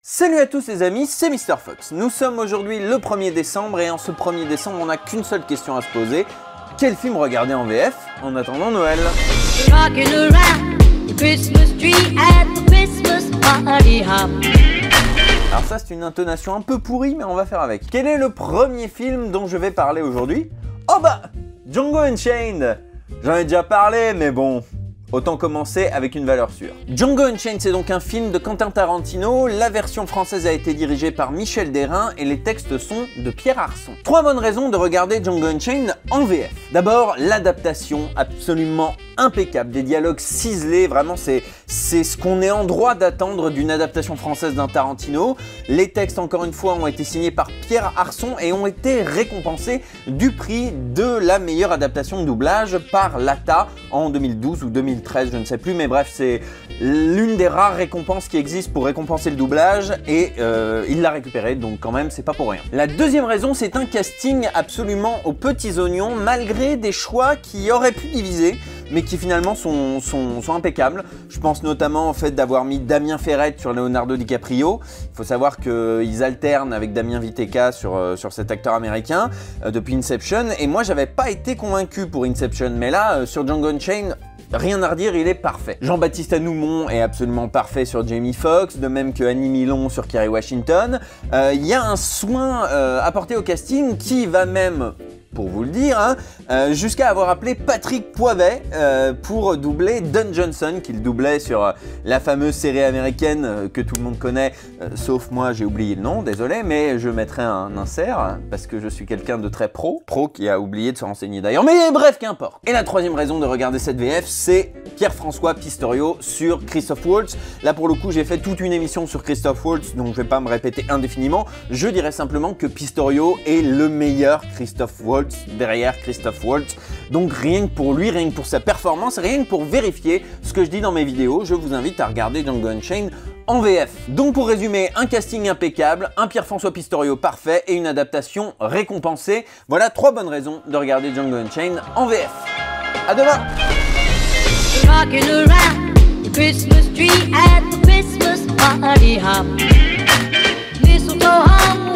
Salut à tous les amis, c'est Mr Fox. Nous sommes aujourd'hui le 1er décembre et en ce 1er décembre, on n'a qu'une seule question à se poser. Quel film regarder en VF en attendant Noël? Alors ça c'est une intonation un peu pourrie mais on va faire avec. Quel est le premier film dont je vais parler aujourd'hui? Oh bah Django Unchained. J'en ai déjà parlé mais bon, autant commencer avec une valeur sûre. Django Unchained, c'est donc un film de Quentin Tarantino. La version française a été dirigée par Michel Derain et les textes sont de Pierre Arson. 3 bonnes raisons de regarder Django Unchained en VF. D'abord, l'adaptation absolument impeccable, des dialogues ciselés, vraiment c'est ce qu'on est en droit d'attendre d'une adaptation française d'un Tarantino. Les textes, encore une fois, ont été signés par Pierre Arson et ont été récompensés du prix de la meilleure adaptation de doublage par l'ATA en 2012 ou 2013, je ne sais plus, mais bref, c'est l'une des rares récompenses qui existent pour récompenser le doublage et il l'a récupéré, donc quand même, c'est pas pour rien. La deuxième raison, c'est un casting absolument aux petits oignons, malgré des choix qui auraient pu diviser, mais qui finalement sont impeccables. Je pense notamment au fait d'avoir mis Damien Ferrette sur Leonardo DiCaprio. Il faut savoir qu'ils alternent avec Damien Viteka sur cet acteur américain depuis Inception, et moi j'avais pas été convaincu pour Inception, mais là sur Django Unchained, rien à redire, il est parfait. Jean-Baptiste Anoumon est absolument parfait sur Jamie Foxx, de même que Annie Milon sur Kerry Washington. Il y a un soin apporté au casting qui va même, pour vous le dire, hein, jusqu'à avoir appelé Patrick Poivet pour doubler Don Johnson, qu'il doublait sur la fameuse série américaine que tout le monde connaît, sauf moi, j'ai oublié le nom, désolé, mais je mettrai un insert, parce que je suis quelqu'un de très pro qui a oublié de se renseigner d'ailleurs, mais bref, qu'importe. Et la troisième raison de regarder cette VF, c'est Pierre-François Pistorio sur Christophe Waltz. Là, pour le coup, j'ai fait toute une émission sur Christophe Waltz, donc je vais pas me répéter indéfiniment, je dirais simplement que Pistorio est le meilleur Christophe Waltz derrière Christophe Waltz. Donc rien que pour lui, rien que pour sa performance, rien que pour vérifier ce que je dis dans mes vidéos, je vous invite à regarder Django Unchained en VF. Donc pour résumer, un casting impeccable, un Pierre-François Pistorio parfait et une adaptation récompensée. Voilà 3 bonnes raisons de regarder Django Unchained en VF. À demain. Rocking around the Christmas tree at the Christmas party hop. Mistletoe hung